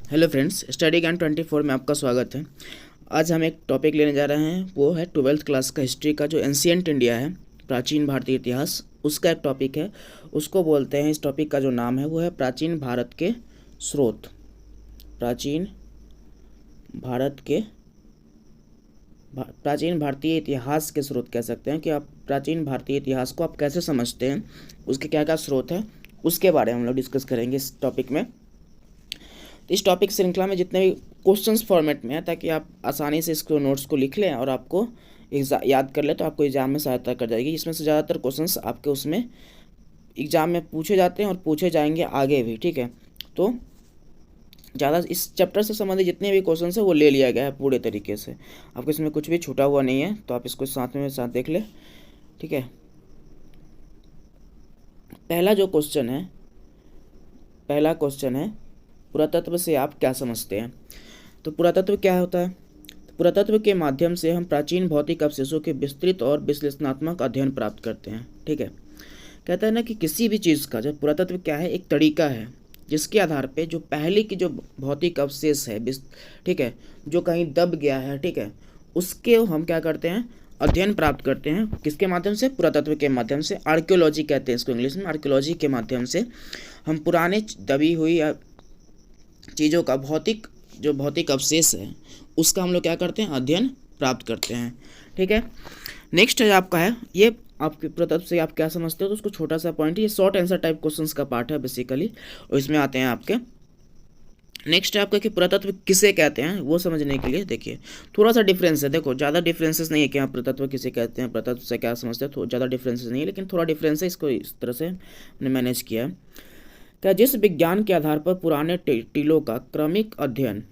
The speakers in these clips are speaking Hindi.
हेलो फ्रेंड्स, स्टडी ज्ञान 24 में आपका स्वागत है। आज हम एक टॉपिक लेने जा रहे हैं, वो है 12th क्लास का हिस्ट्री का जो एंशिएंट इंडिया है, प्राचीन भारतीय इतिहास, उसका एक टॉपिक है। उसको बोलते हैं, इस टॉपिक का जो नाम है वो है प्राचीन भारत के स्रोत। प्राचीन भारत के प्राचीन भारतीय इतिहास के स्रोत कह सकते हैं कि आप प्राचीन भारतीय इतिहास को आप कैसे समझते हैं, उसके क्या क्या स्रोत हैं, उसके बारे में हम लोग डिस्कस करेंगे इस टॉपिक में। तो इस टॉपिक श्रृंखला में जितने भी क्वेश्चंस फॉर्मेट में है, ताकि आप आसानी से इसको नोट्स को लिख लें और आपको याद कर ले, तो आपको एग्जाम में सहायता कर जाएगी। इसमें से ज़्यादातर क्वेश्चंस आपके उसमें एग्जाम में पूछे जाते हैं और पूछे जाएंगे आगे भी, ठीक है। तो ज़्यादा इस चैप्टर से संबंधित जितने भी क्वेश्चन है वो ले लिया गया है पूरे तरीके से, आपको इसमें कुछ भी छूटा हुआ नहीं है। तो आप इसको साथ में साथ देख ले, ठीक है। पहला क्वेश्चन है पुरातत्व से आप क्या समझते हैं। तो पुरातत्व क्या होता है? तो पुरातत्व के माध्यम से हम प्राचीन भौतिक अवशेषों के विस्तृत और विश्लेषणात्मक अध्ययन प्राप्त करते हैं, ठीक है। कहता है ना कि किसी भी चीज़ का, जब पुरातत्व क्या है, एक तरीका है जिसके आधार पे जो पहले की जो भौतिक अवशेष है, ठीक है, जो कहीं दब गया है, ठीक है, उसके हम क्या करते हैं, अध्ययन प्राप्त करते हैं। किसके माध्यम से? पुरातत्व के माध्यम से। आर्कियोलॉजी कहते हैं इसको इंग्लिश में। आर्कियोलॉजी के माध्यम से हम पुराने दबी हुई या चीज़ों का भौतिक अवशेष है, उसका हम लोग क्या करते हैं, अध्ययन प्राप्त करते हैं, ठीक है। नेक्स्ट है आपका है, ये आपके पुरातत्व से आप क्या समझते हो, तो उसको छोटा सा पॉइंट, ये शॉर्ट आंसर टाइप क्वेश्चंस का पार्ट है बेसिकली, और इसमें आते हैं आपके। नेक्स्ट है आपका कि पुरातत्व किसे कहते हैं, वो समझने के लिए देखिए थोड़ा सा डिफरेंस है। देखो ज़्यादा डिफरेंसेस नहीं है कि आप पुरातत्व किसे कहते हैं, पुरातत्व से क्या समझते हैं, तो ज़्यादा डिफरेंसेस नहीं है, लेकिन थोड़ा डिफरेंस है, इसको इस तरह से हमने मैनेज किया है। क्या जिस विज्ञान के आधार पर पुराने टीलों का क्रमिक अध्ययन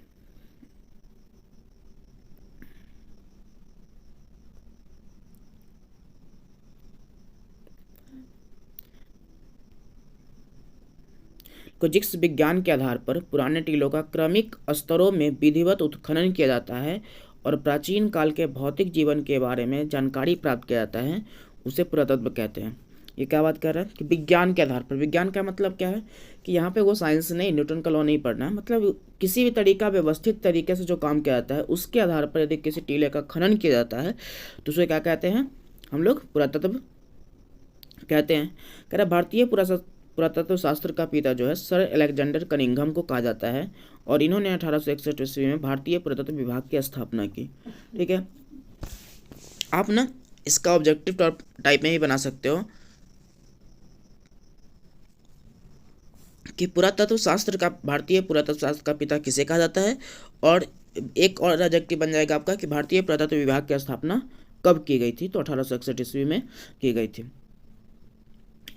जिस विज्ञान के आधार पर पुराने टीलों का क्रमिक स्तरों में विधिवत उत्खनन किया जाता है और प्राचीन काल के भौतिक जीवन के बारे में जानकारी प्राप्त किया जाता है, उसे पुरातत्व कहते हैं। ये क्या बात कर रहा है कि विज्ञान के आधार पर, विज्ञान का मतलब क्या है कि यहाँ पे वो साइंस नहीं, न्यूटन का लॉ नहीं पढ़ना है, मतलब किसी भी तरीका व्यवस्थित तरीके से जो काम किया जाता है उसके आधार पर यदि किसी टीले का खनन किया जाता है तो उसे क्या कहते हैं, हम लोग पुरातत्व कहते हैं। कह रहा भारतीय पुरातत्व शास्त्र का पिता जो है सर अलेक्जेंडर कनिंघम को कहा जाता है, और इन्होंने 1861 ईस्वी में भारतीय पुरातत्व विभाग की स्थापना की, ठीक है। आप ना इसका ऑब्जेक्टिव टाइप में भी बना सकते हो कि भारतीय पुरातत्व शास्त्र का पिता किसे कहा जाता है, और एक और एडजेक्टिव बन जाएगा आपका कि भारतीय पुरातत्व विभाग की स्थापना कब की गई थी, तो 1861 ईस्वी में की गई थी।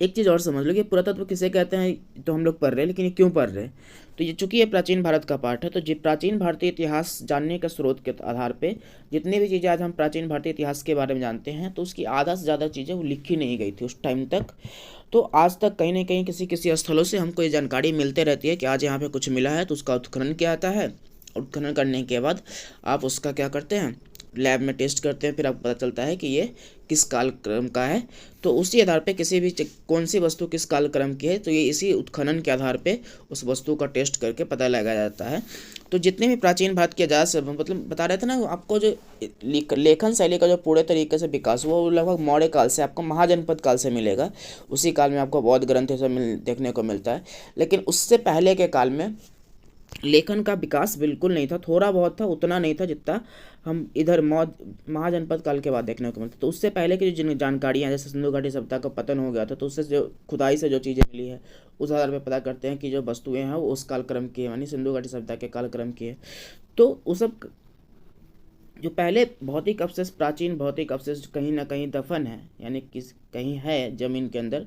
एक चीज़ और समझ लो कि पुरातत्व किसे कहते हैं, तो हम लोग पढ़ रहे हैं, लेकिन ये क्यों पढ़ रहे हैं, तो ये चूंकि ये प्राचीन भारत का पार्ट है, तो प्राचीन भारतीय इतिहास जानने के स्रोत के आधार पे जितनी भी चीज़ें आज हम प्राचीन भारतीय इतिहास के बारे में जानते हैं, तो उसकी आधा से ज़्यादा चीज़ें वो लिखी नहीं गई थी उस टाइम तक। तो आज तक कहीं ना कहीं किसी स्थलों से हमको ये जानकारी मिलते रहती है कि आज यहाँ पे कुछ मिला है, तो उसका उत्खनन किया जाता है। उत्खनन करने के बाद आप उसका क्या करते हैं, लैब में टेस्ट करते हैं, फिर आपको पता चलता है कि ये किस कालक्रम का है। तो उसी आधार पे किसी भी कौन सी वस्तु किस कालक्रम की है, तो ये इसी उत्खनन के आधार पे उस वस्तु का टेस्ट करके पता लगाया जाता है। तो जितने भी प्राचीन भारत के इतिहास मतलब बता रहे थे ना आपको, जो लेखन शैली का जो पूरे तरीके से विकास हुआ वो लगभग मौर्य काल से, आपको महाजनपद काल से मिलेगा। उसी काल में आपको बौद्ध ग्रंथ सब देखने को मिलता है, लेकिन उससे पहले के काल में लेखन का विकास बिल्कुल नहीं था, थोड़ा बहुत था, उतना नहीं था जितना हम इधर महाजनपद काल के बाद देखने को मिलता। तो उससे पहले की जो जानकारियाँ, जैसे सिंधु घाटी सभ्यता का पतन हो गया था, तो उससे जो खुदाई से जो चीज़ें मिली है उस आधार पर पता करते हैं कि जो वस्तुएं हैं वो उस कालक्रम की है, यानी सिंधु घाटी सभ्यता के कालक्रम की है। तो उस सब जो पहले भौतिक अवशेष, प्राचीन भौतिक अवशेष कहीं ना कहीं दफन है, यानी कहीं है जमीन के अंदर,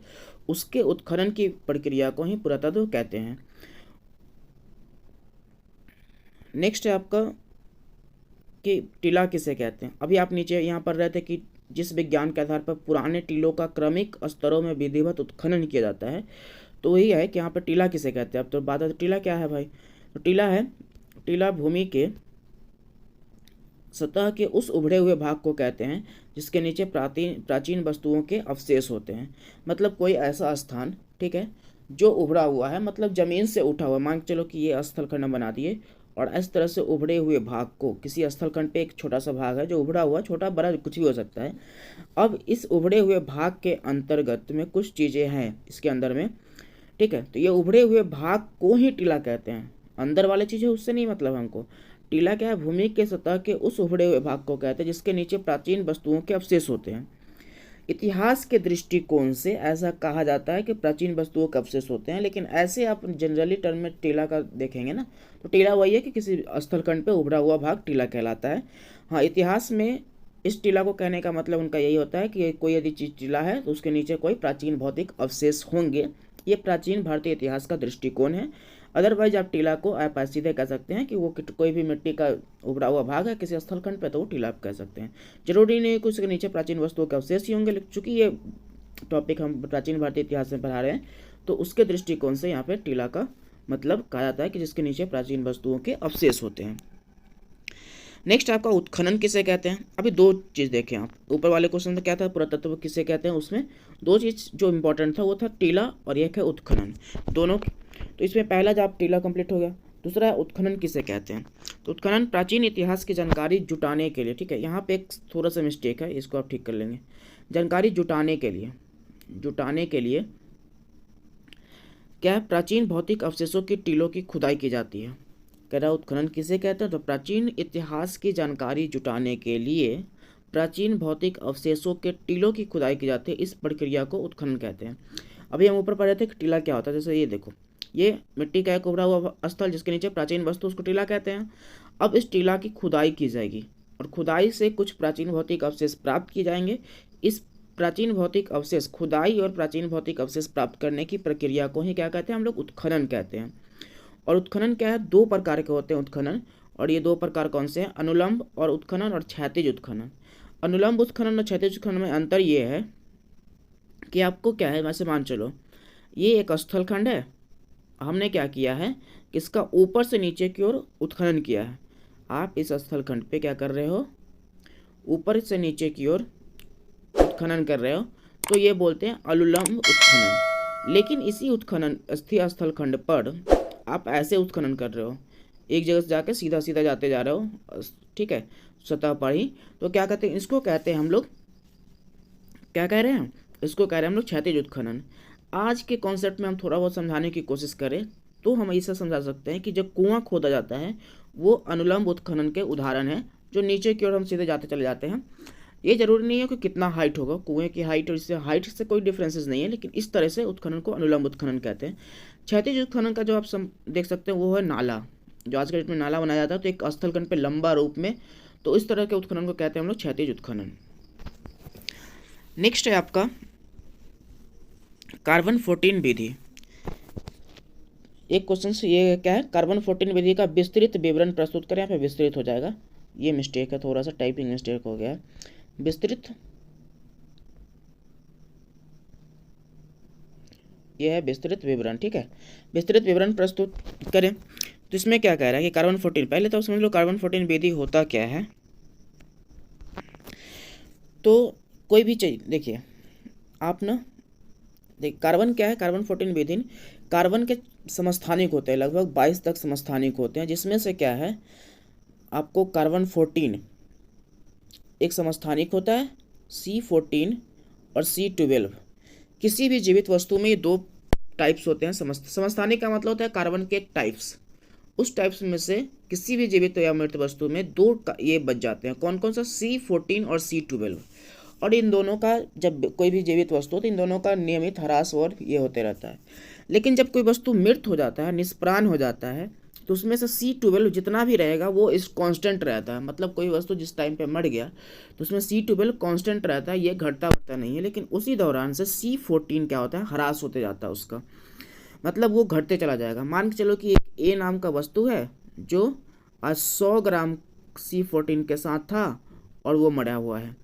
उसके उत्खनन की प्रक्रिया को ही पुरातत्व कहते हैं। नेक्स्ट है आपका कि टीला किसे कहते हैं। अभी आप नीचे यहाँ पर रहते कि जिस विज्ञान के आधार पर पुराने टीलों का क्रमिक स्तरों में विधिवत उत्खनन किया जाता है, तो वही है कि यहाँ पर टीला किसे कहते हैं। अब तो बात है, टीला क्या है भाई, तो टीला भूमि के सतह के उस उभरे हुए भाग को कहते हैं जिसके नीचे प्राचीन वस्तुओं के अवशेष होते हैं। मतलब कोई ऐसा स्थान, ठीक है, जो उभरा हुआ है, मतलब जमीन से उठा हुआ, मान के चलो कि ये स्थलखंड हम बना दिए और इस तरह से उभरे हुए भाग को, किसी स्थलखंड पे एक छोटा सा भाग है जो उभरा हुआ, छोटा बड़ा कुछ भी हो सकता है। अब इस उभरे हुए भाग के अंतर्गत में कुछ चीज़ें हैं इसके अंदर में, ठीक है। तो ये उभरे हुए भाग को ही टीला कहते हैं, अंदर वाले चीज़ है उससे नहीं मतलब हमको। टीला क्या है, भूमि के सतह के उस उभरे हुए भाग को कहते हैं जिसके नीचे प्राचीन वस्तुओं के अवशेष होते हैं। इतिहास के दृष्टिकोण से ऐसा कहा जाता है कि प्राचीन वस्तुओं के अवशेष होते हैं, लेकिन ऐसे आप जनरली टर्म में टीला का देखेंगे ना, तो टीला वही है कि किसी स्थलखंड पे उभरा हुआ भाग टीला कहलाता है। हाँ, इतिहास में इस टीला को कहने का मतलब उनका यही होता है कि कोई यदि चीज टीला है तो उसके नीचे कोई प्राचीन भौतिक अवशेष होंगे। ये प्राचीन भारतीय इतिहास का दृष्टिकोण है। अदरवाइज आप टीला को आप सीधे कह सकते हैं कि वो कोई भी मिट्टी का उभरा हुआ भाग है किसी स्थलखंड पे, तो वो टीला आप कह सकते हैं। जरूरी नहीं कि उसके नीचे प्राचीन वस्तुओं के अवशेष ही होंगे, चूंकि ये टॉपिक हम प्राचीन भारतीय इतिहास में पढ़ा रहे हैं, तो उसके दृष्टिकोण से यहाँ पे टीला का मतलब कहा जाता है कि जिसके नीचे प्राचीन वस्तुओं के अवशेष होते हैं। नेक्स्ट आपका उत्खनन किसे कहते हैं। अभी दो चीज़ देखें आप, ऊपर वाले क्वेश्चन में क्या था, पुरातत्व किसे कहते हैं, उसमें दो चीज़ जो इंपॉर्टेंट था वो था टीला और एक है उत्खनन, दोनों। तो इसमें पहला जो आप टीला कंप्लीट हो गया, दूसरा है उत्खनन किसे कहते हैं। तो उत्खनन प्राचीन इतिहास की जानकारी जुटाने के लिए, ठीक है, यहाँ पे एक थोड़ा सा मिस्टेक है, इसको आप ठीक कर लेंगे। जानकारी जुटाने के लिए क्या है, प्राचीन भौतिक अवशेषों की टीलों की खुदाई की जाती है। कह रहा उत्खनन किसे कहते हैं, तो प्राचीन इतिहास की जानकारी जुटाने के लिए प्राचीन भौतिक अवशेषों के टीलों की खुदाई की जाती है, इस प्रक्रिया को उत्खनन कहते हैं। अभी हम ऊपर पढ़ रहे थे कि टीला क्या होता है, जैसे ये देखो, ये मिट्टी का एक उभरा हुआ स्थल जिसके नीचे प्राचीन वस्तु, उसको टीला कहते हैं। अब इस टीला की खुदाई की जाएगी और खुदाई से कुछ प्राचीन भौतिक अवशेष प्राप्त किए जाएंगे। इस प्राचीन भौतिक अवशेष, खुदाई और प्राचीन भौतिक अवशेष प्राप्त करने की प्रक्रिया को ही क्या कहते हैं, हम लोग उत्खनन कहते हैं। और उत्खनन क्या है, दो प्रकार के होते हैं उत्खनन, और ये दो प्रकार कौन से हैं, अनुलंब और उत्खनन और क्षैतिज उत्खनन। अनुलंब उत्खनन और क्षैतिज उत्खनन में अंतर ये है कि आपको क्या है, वैसे मान चलो ये एक स्थलखंड है, हमने क्या किया है, इसका ऊपर से नीचे की ओर उत्खनन किया है। आप इस स्थलखंड पे क्या कर रहे हो, ऊपर से नीचे की ओर उत्खनन कर रहे हो, तो ये बोलते हैं अनुलंब उत्खनन। लेकिन इसी उत्खनन स्थलखंड पर आप ऐसे उत्खनन कर रहे हो, एक जगह से जाके सीधा सीधा जाते जा रहे हो, ठीक है, सतह पर ही, तो क्या कहते हैं, इसको कहते हैं हम लोग, क्या कह रहे हैं, इसको कह रहे हैं हम लोग क्षैतिज उत्खनन। आज के कॉन्सेप्ट में हम थोड़ा बहुत समझाने की कोशिश करें तो हम ऐसा समझा सकते हैं कि जब कुआं खोदा जाता है वो अनुलंब उत्खनन के उदाहरण है, जो नीचे की ओर हम सीधे जाते चले जाते हैं। ये जरूरी नहीं है कि कितना हाइट होगा, कुएं की हाइट और इससे हाइट से कोई डिफरेंसेस नहीं है, लेकिन इस तरह से उत्खनन को अनुलंब उत्खनन कहते हैं। क्षैतिज उत्खनन का जो आप देख सकते हैं वो है नाला, जो आज के डेट में नाला बनाया जाता है तो एक स्थलखंड पे लंबा रूप में, तो इस तरह के उत्खनन को कहते हैं हम लोग क्षैतिज उत्खनन। नेक्स्ट है आपका कार्बन 14 विधि। एक क्वेश्चन से ये क्या है, कार्बन 14 विधि का विस्तृत विवरण प्रस्तुत करें, यहाँ पे विस्तृत हो जाएगा, ये मिस्टेक है, थोड़ा सा टाइपिंग मिस्टेक हो गया है। विस्तृत, ये है विस्तृत विवरण, ठीक है, विस्तृत विवरण प्रस्तुत करें। तो इसमें क्या कह रहा है कि कार्बन 14, पहले तो समझ लो कार्बन 14 विधि होता क्या है। तो कोई भी चीज देखिए आप ना, देख कार्बन क्या है, कार्बन 14 विधि कार्बन के समस्थानिक होते हैं, लगभग 22 तक समस्थानिक होते हैं, जिसमें से क्या है आपको कार्बन 14 एक समस्थानिक होता है, C14 और C12। किसी भी जीवित वस्तु में ये दो टाइप्स होते हैं। समस्थानिक का मतलब होता है कार्बन के एक टाइप्स, उस टाइप्स में से किसी भी जीवित या मृत वस्तु में दो ये बच जाते हैं, कौन कौन सा, C14 और C12। और इन दोनों का जब कोई भी जीवित वस्तु हो तो इन दोनों का नियमित ह्रास और ये होते रहता है। लेकिन जब कोई वस्तु मृत हो जाता है, निष्प्राण हो जाता है, तो उसमें से C12 जितना भी रहेगा वो इस कांस्टेंट रहता है। मतलब कोई वस्तु जिस टाइम पे मर गया तो उसमें C12 कांस्टेंट रहता है, ये घटता बढ़ता नहीं है। लेकिन उसी दौरान से C14 क्या होता है, ह्रास होते जाता है उसका, मतलब वो घटते चला जाएगा। मान के चलो कि एक A नाम का वस्तु है जो आज 100 ग्राम C14 के साथ था और वो मरा हुआ है,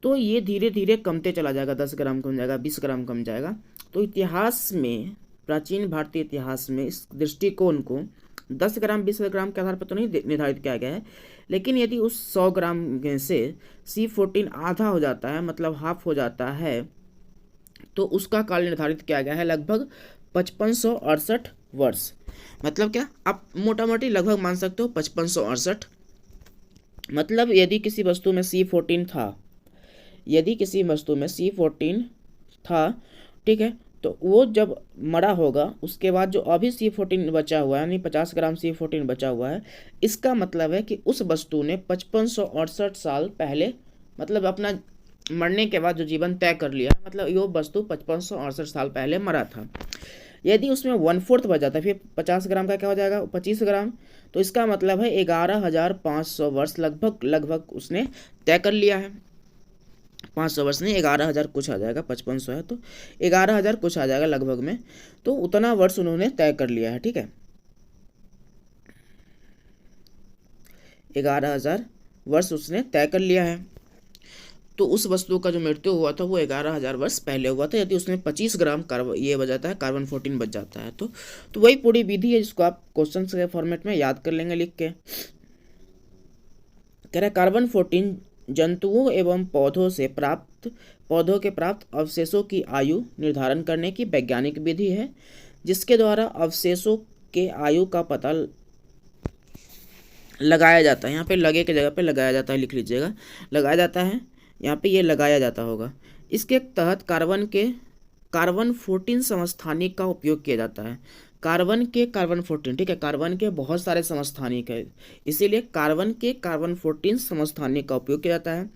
तो ये धीरे धीरे कमते चला जाएगा, 10 ग्राम कम जाएगा, 20 ग्राम कम जाएगा। तो इतिहास में, प्राचीन भारतीय इतिहास में इस दृष्टिकोण को 10 ग्राम 20 ग्राम के आधार पर तो नहीं निर्धारित किया गया है, लेकिन यदि उस 100 ग्राम से C14 आधा हो जाता है, मतलब हाफ हो जाता है, तो उसका काल निर्धारित किया गया है लगभग 5568 वर्ष। मतलब क्या, आप मोटा मोटी लगभग मान सकते हो 5568। मतलब यदि किसी वस्तु में C14 था, यदि किसी वस्तु में C14 था, ठीक है, तो वो जब मरा होगा उसके बाद जो अभी C14 बचा हुआ है, यानी 50 ग्राम C14 बचा हुआ है, इसका मतलब है कि उस वस्तु ने 5568 साल पहले, मतलब अपना मरने के बाद जो जीवन तय कर लिया है, मतलब ये वस्तु 5568 साल पहले मरा था। यदि उसमें 1/4 बच जाता है, फिर 50 ग्राम का क्या हो जाएगा, 25 ग्राम, तो इसका मतलब है 11,500 वर्ष लगभग लगभग उसने तय कर लिया है। 500 वर्ष नहीं, 11,000 कुछ आ जाएगा, 5500 है तो 11,000 कुछ आ जाएगा लगभग में। तो उतना वर्ष उन्होंने तय कर लिया है, ठीक है, 11,000 वर्ष उसने तय कर लिया है। तो उस वस्तु का जो मृत्यु हुआ था वो 11,000 वर्ष पहले हुआ था, यदि उसमें 25 ग्राम ये बच जाता है, कार्बन 14 बच जाता है। तो वही पूरी विधि है जिसको आप क्वेश्चन के फॉर्मेट में याद कर लेंगे लिख के। कह रहा है कार्बन 14 जंतुओं एवं पौधों के प्राप्त अवशेषों की आयु निर्धारण करने की वैज्ञानिक विधि है, जिसके द्वारा अवशेषों के आयु का पता लगाया जाता है। यहाँ पे लगे की जगह पे लगाया जाता है लिख लीजिएगा, लगाया जाता है, यहाँ पे ये लगाया जाता होगा। इसके तहत कार्बन 14 समस्थानिक का उपयोग किया जाता है। कार्बन 14, ठीक है, कार्बन के बहुत सारे समस्थानिक है, इसीलिए कार्बन 14 समस्थानिक का उपयोग किया जाता है।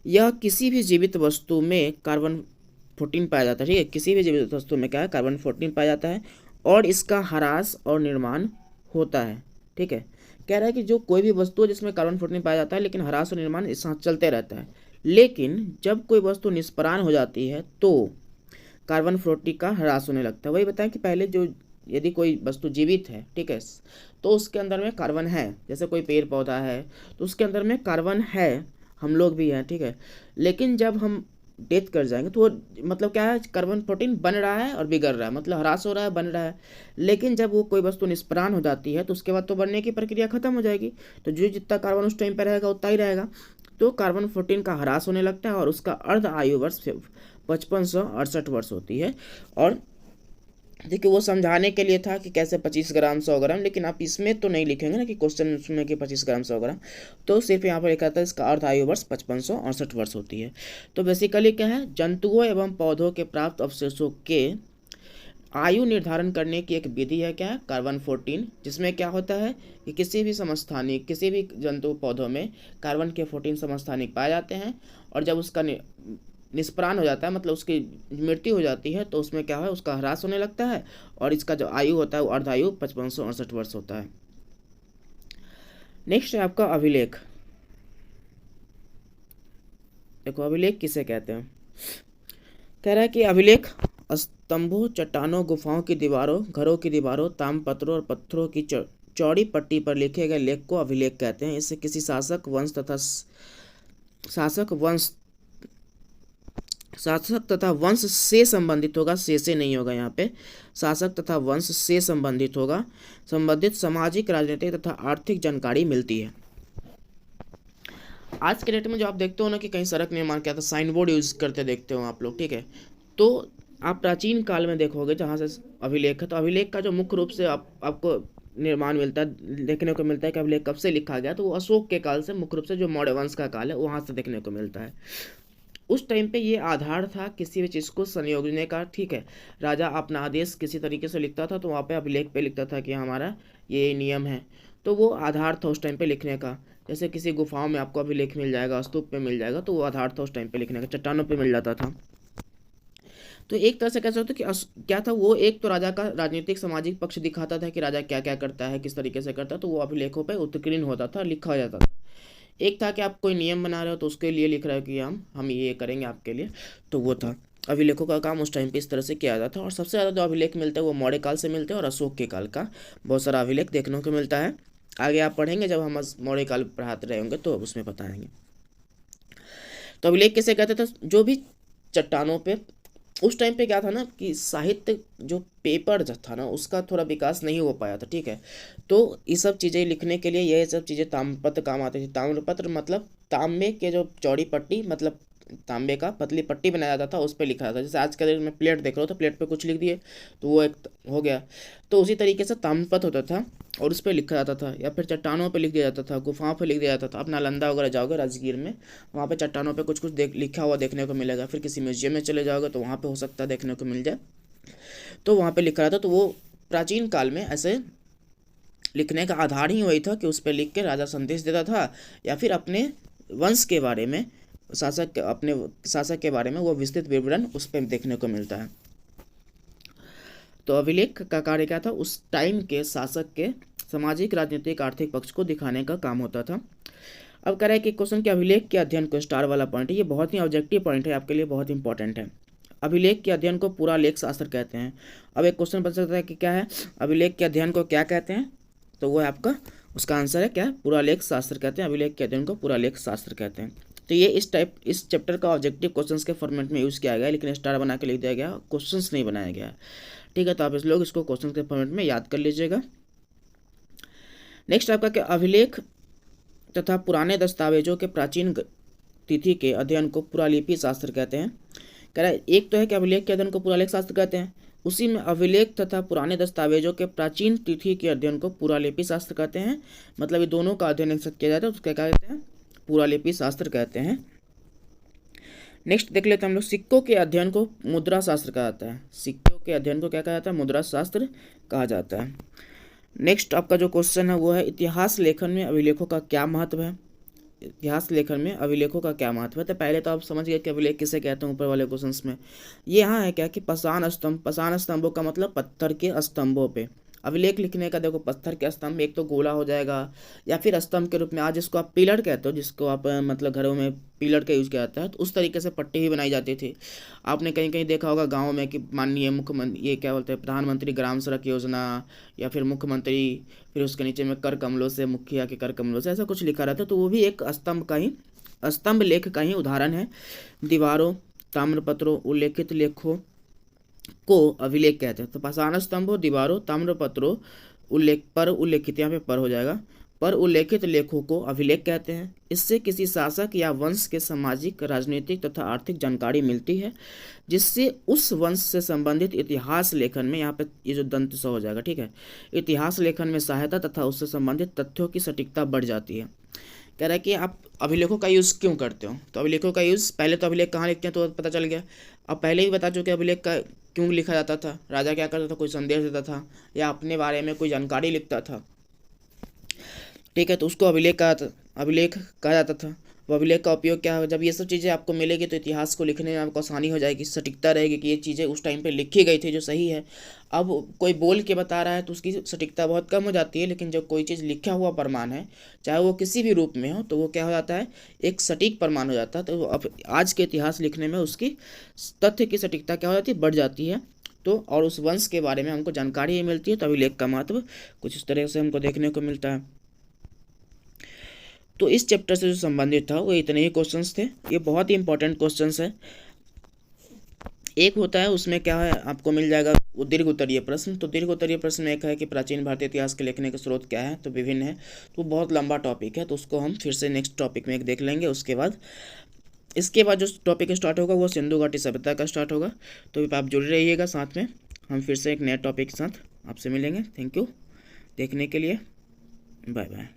यह किसी भी जीवित वस्तु में कार्बन 14 पाया जाता है, ठीक है, किसी भी जीवित वस्तु में क्या है, कार्बन 14 पाया जाता है और इसका ह्रास और निर्माण होता है, ठीक है। कह रहा है कि जो कोई भी वस्तु है जिसमें कार्बन 14 पाया जाता है लेकिन ह्रास और निर्माण इस साथ चलते रहता है, लेकिन जब कोई वस्तु निष्प्राण हो जाती है तो कार्बन 14 का ह्रास होने लगता है। वही बताएं कि पहले जो यदि कोई वस्तु जीवित है, ठीक है, तो उसके अंदर में कार्बन है, जैसे कोई पेड़ पौधा है तो उसके अंदर में कार्बन है, हम लोग भी हैं, ठीक है, लेकिन जब हम डेथ कर जाएंगे तो वो मतलब क्या है, कार्बन 14 बन रहा है और बिगड़ रहा है, मतलब ह्रास हो रहा है, बन रहा है। लेकिन जब वो कोई वस्तु निष्प्राण हो जाती है तो उसके बाद तो बनने की प्रक्रिया खत्म हो जाएगी, तो जो जितना कार्बन उस टाइम पर रहेगा उतना ही रहेगा। तो कार्बन 14 का ह्रास होने लगता है और उसका अर्ध आयु वर्ष 5568 वर्ष होती है। और देखिए वो समझाने के लिए था कि कैसे 25 ग्राम 100 ग्राम, लेकिन आप इसमें तो नहीं लिखेंगे ना कि क्वेश्चन में कि 25 ग्राम 100 ग्राम, तो सिर्फ यहाँ पर लिखा था इसका अर्ध आयु वर्ष 5568 वर्ष होती है। तो बेसिकली क्या है, जंतुओं एवं पौधों के प्राप्त अवशेषों के आयु निर्धारण करने की एक विधि है, क्या है, कार्बन 14, जिसमें क्या होता है कि किसी भी समस्थानिक, किसी भी जंतु पौधों में कार्बन के 14 समस्थानिक पाए जाते हैं और जब उसका निष्प्राण हो जाता है, मतलब उसकी मृत्यु हो जाती है, तो उसमें क्या है, उसका ह्रास होने लगता है और इसका जो आयु होता है वो अर्धायु 5568 वर्ष होता है। नेक्स्ट है आपका अभिलेख। देखो अभिलेख किसे कहते हैं, कह रहा है कि अभिलेख स्तंभों, चट्टानों, गुफाओं की दीवारों, घरों की दीवारों, तामपत्रों और पत्थरों की चौड़ी पट्टी पर लिखे गए लेख को अभिलेख कहते हैं। इससे किसी शासक तथा वंश से संबंधित होगा, से नहीं होगा यहाँ पे, शासक तथा वंश से संबंधित होगा, संबंधित सामाजिक, राजनीतिक तथा आर्थिक जानकारी मिलती है। आज के डेट में जो आप देखते हो ना कि कहीं सड़क निर्माण किया था, साइन बोर्ड यूज करते देखते हो आप लोग, ठीक है, तो आप प्राचीन काल में देखोगे जहाँ से अभिलेख है, तो अभिलेख का जो मुख्य रूप से आपको निर्माण मिलता है, देखने को मिलता है कि अभिलेख कब से लिखा गया, तो वो अशोक के काल से, मुख्य रूप से जो मौर्य वंश का काल है वहाँ से देखने को मिलता है। उस टाइम पे ये आधार था किसी भी चीज़ को संयोजने का, ठीक है, राजा अपना आदेश किसी तरीके से लिखता था तो वहाँ पे अभिलेख पे लिखता था कि हमारा ये नियम है, तो वो आधार था उस टाइम पे लिखने का। जैसे किसी गुफाओं में आपको अभिलेख मिल जाएगा, स्तूप पे मिल जाएगा, तो वो आधार था उस टाइम पे लिखने का, चट्टानों पे मिल जाता था। तो एक तरह से कैसे होता कि क्या था, वो एक तो राजा का राजनीतिक सामाजिक पक्ष दिखाता था कि राजा क्या क्या करता है, किस तरीके से करता है, तो वो अभिलेखों पे उत्कीर्ण होता था, लिखा जाता था। एक था कि आप कोई नियम बना रहे हो तो उसके लिए लिख रहे हो कि हम ये करेंगे आपके लिए, तो वो था अभिलेखों का काम उस टाइम पे इस तरह से किया जाता था। और सबसे ज़्यादा जो अभिलेख मिलते हैं वो मौर्य काल से मिलते हैं और अशोक के काल का बहुत सारा अभिलेख देखने को मिलता है। आगे आप पढ़ेंगे जब हम मौर्य काल पढ़ाते रहे होंगे तो उसमें बताएंगे। तो अभिलेख किसे कहते थे, जो भी चट्टानों पे उस टाइम पे क्या था ना कि साहित्य जो पेपर जो था ना उसका थोड़ा विकास नहीं हो पाया था, ठीक है, तो ये सब चीज़ें लिखने के लिए ये सब चीज़ें ताम्रपत्र काम आती थी। ताम्रपत्र मतलब तांबे के जो चौड़ी पट्टी, मतलब तांबे का पतली पट्टी बनाया जाता था, उस पर लिखा जाता था। जैसे आज के दिन में प्लेट देख रहे हो तो प्लेट पे कुछ लिख दिए तो वो एक हो गया। तो उसी तरीके से ताम्रपत्र होता था और उस पर लिखा जाता था, या फिर चट्टानों पे लिख दिया जाता था, गुफाओं पे लिख दिया जाता था। आप नालंदा वगैरह जाओगे राजगीर में, वहाँ पे चट्टानों पे कुछ कुछ लिखा हुआ देखने को मिलेगा। फिर किसी म्यूजियम में चले जाओगे तो वहाँ पे हो सकता है देखने को मिल जाए, तो वहाँ पे लिखा रहता। तो वो प्राचीन काल में ऐसे लिखने का आधार ही वही था कि उस पर लिख के राजा संदेश देता था, या फिर अपने वंश के बारे में, अपने शासक के बारे में वो विस्तृत विवरण उस पर देखने को मिलता है। तो अभिलेख का कार्य क्या था? उस टाइम के शासक के सामाजिक, राजनीतिक, आर्थिक पक्ष को दिखाने का काम होता था। अब कह रहा है कि क्वेश्चन के अभिलेख के अध्ययन को, स्टार वाला पॉइंट है, ये बहुत ही ऑब्जेक्टिव पॉइंट है, आपके लिए बहुत इंपॉर्टेंट है। अभिलेख के अध्ययन को पूरा लेख शास्त्र कहते हैं। अब एक क्वेश्चन बन सकता है कि क्या है अभिलेख के अध्ययन को क्या कहते हैं, तो वो है आपका, उसका आंसर है क्या है? पूरा लेख शास्त्र कहते हैं। अभिलेख के अध्ययन को पूरा लेख शास्त्र कहते हैं। तो ये इस चैप्टर का ऑब्जेक्टिव क्वेश्चंस के फॉर्मेट में यूज़ किया गया, लेकिन स्टार बना के लिख दिया गया, क्वेश्चंस नहीं बनाया गया। ठीक है, तो आप इस लोग इसको क्वेश्चन के फॉर्मेट में याद कर लीजिएगा। नेक्स्ट आपका क्या? अभिलेख तथा पुराने दस्तावेजों के प्राचीन तिथि के अध्ययन को पुरालिपि शास्त्र कहते हैं। कह रहा है एक तो है कि अभिलेख के अध्ययन को पुरालेख शास्त्र कहते हैं, उसी में अभिलेख तथा पुराने दस्तावेजों के प्राचीन तिथि के अध्ययन को पुरालिपि शास्त्र कहते हैं। मतलब ये दोनों का अध्ययन एक साथ किया जाता है, उसको क्या कहते हैं? पुरालिपि शास्त्र कहते हैं। नेक्स्ट देख लेते हैं हम लोग, सिक्कों के अध्ययन को मुद्रा शास्त्र कहा जाता है। सिक्कों के अध्ययन को क्या कहा जाता है? मुद्रा शास्त्र कहा जाता है। नेक्स्ट आपका जो क्वेश्चन है वो है, इतिहास लेखन में अभिलेखों का क्या महत्व है? इतिहास लेखन में अभिलेखों का क्या महत्व है? तो पहले तो आप समझ गए कि अभिलेख किसे कहते हैं ऊपर वाले क्वेश्चंस में। ये यहाँ है क्या कि पाषाण स्तंभ, पाषाण स्तंभों का मतलब पत्थर के स्तंभों पे अभिलेख लिखने का। देखो पत्थर के स्तंभ, एक तो गोला हो जाएगा या फिर स्तंभ के रूप में, आज जिसको आप पिलर कहते हो, जिसको आप मतलब घरों में पिलर का यूज़ किया जाता है, तो उस तरीके से पट्टी ही बनाई जाती थी। आपने कहीं कहीं देखा होगा गाँव में कि माननीय मुख्यमंत्री, ये क्या बोलते हैं, प्रधानमंत्री ग्राम सड़क योजना, या फिर मुख्यमंत्री, फिर उसके नीचे में कर कमलों से, मुखिया के कर कमलों से, ऐसा कुछ लिखा रहता है। तो वो भी एक स्तंभ का ही, स्तंभ लेख का ही उदाहरण है। दीवारों, ताम्रपत्रों, उल्लेखित लेखों को अभिलेख कहते हैं। तो पाषाण स्तंभों, दीवारों, ताम्रपत्रों, उल्लेखित, यहाँ पे पर हो जाएगा, पर उल्लेखित लेखों को अभिलेख कहते हैं। इससे किसी शासक या वंश के सामाजिक, राजनीतिक तथा आर्थिक जानकारी मिलती है, जिससे उस वंश से संबंधित इतिहास लेखन में, यहाँ पे ये जो दंत स हो जाएगा, ठीक है, इतिहास लेखन में सहायता तथा उससे संबंधित तथ्यों की सटीकता बढ़ जाती है। कह रहा है कि आप अभिलेखों का यूज़ क्यों करते हो? तो अभिलेखों का यूज़, पहले तो अभिलेख कहाँ लिखते हैं तो पता चल गया। अब पहले ही बता चुके अभिलेख का क्यों लिखा जाता था। राजा क्या करता था? कोई संदेश देता था या अपने बारे में कोई जानकारी लिखता था, ठीक है, तो उसको अभिलेख कहा जाता था। वो अभिलेख का उपयोग क्या है? जब ये सब चीज़ें आपको मिलेगी तो इतिहास को लिखने में आपको आसानी हो जाएगी, सटीकता रहेगी कि ये चीज़ें उस टाइम पे लिखी गई थी जो सही है। अब कोई बोल के बता रहा है तो उसकी सटीकता बहुत कम हो जाती है, लेकिन जब कोई चीज़ लिखा हुआ प्रमाण है, चाहे वो किसी भी रूप में हो, तो वो क्या हो जाता है? एक सटीक प्रमाण हो जाता है। तो अब आज के इतिहास लिखने में उसकी तथ्य की सटीकता क्या हो जाती है? बढ़ जाती है। तो और उस वंश के बारे में हमको जानकारी ही मिलती है। तो अभिलेख का महत्व कुछ इस तरह से हमको देखने को मिलता है। तो इस चैप्टर से जो संबंधित था वो इतने ही क्वेश्चंस थे। ये बहुत ही इंपॉर्टेंट क्वेश्चंस है। एक होता है उसमें क्या है, आपको मिल जाएगा वो दीर्घ उत्तरीय प्रश्न। तो दीर्घ उत्तरीय प्रश्न में एक है कि प्राचीन भारतीय इतिहास के लिखने के स्रोत क्या है, तो विभिन्न है। तो बहुत लंबा टॉपिक है, तो उसको हम फिर से नेक्स्ट टॉपिक में एक देख लेंगे। इसके बाद जो टॉपिक स्टार्ट होगा वो सिंधु घाटी सभ्यता का स्टार्ट होगा। तो आप जुड़े रहिएगा साथ में, हम फिर से एक नए टॉपिक के साथ आपसे मिलेंगे। थैंक यू देखने के लिए, बाय बाय।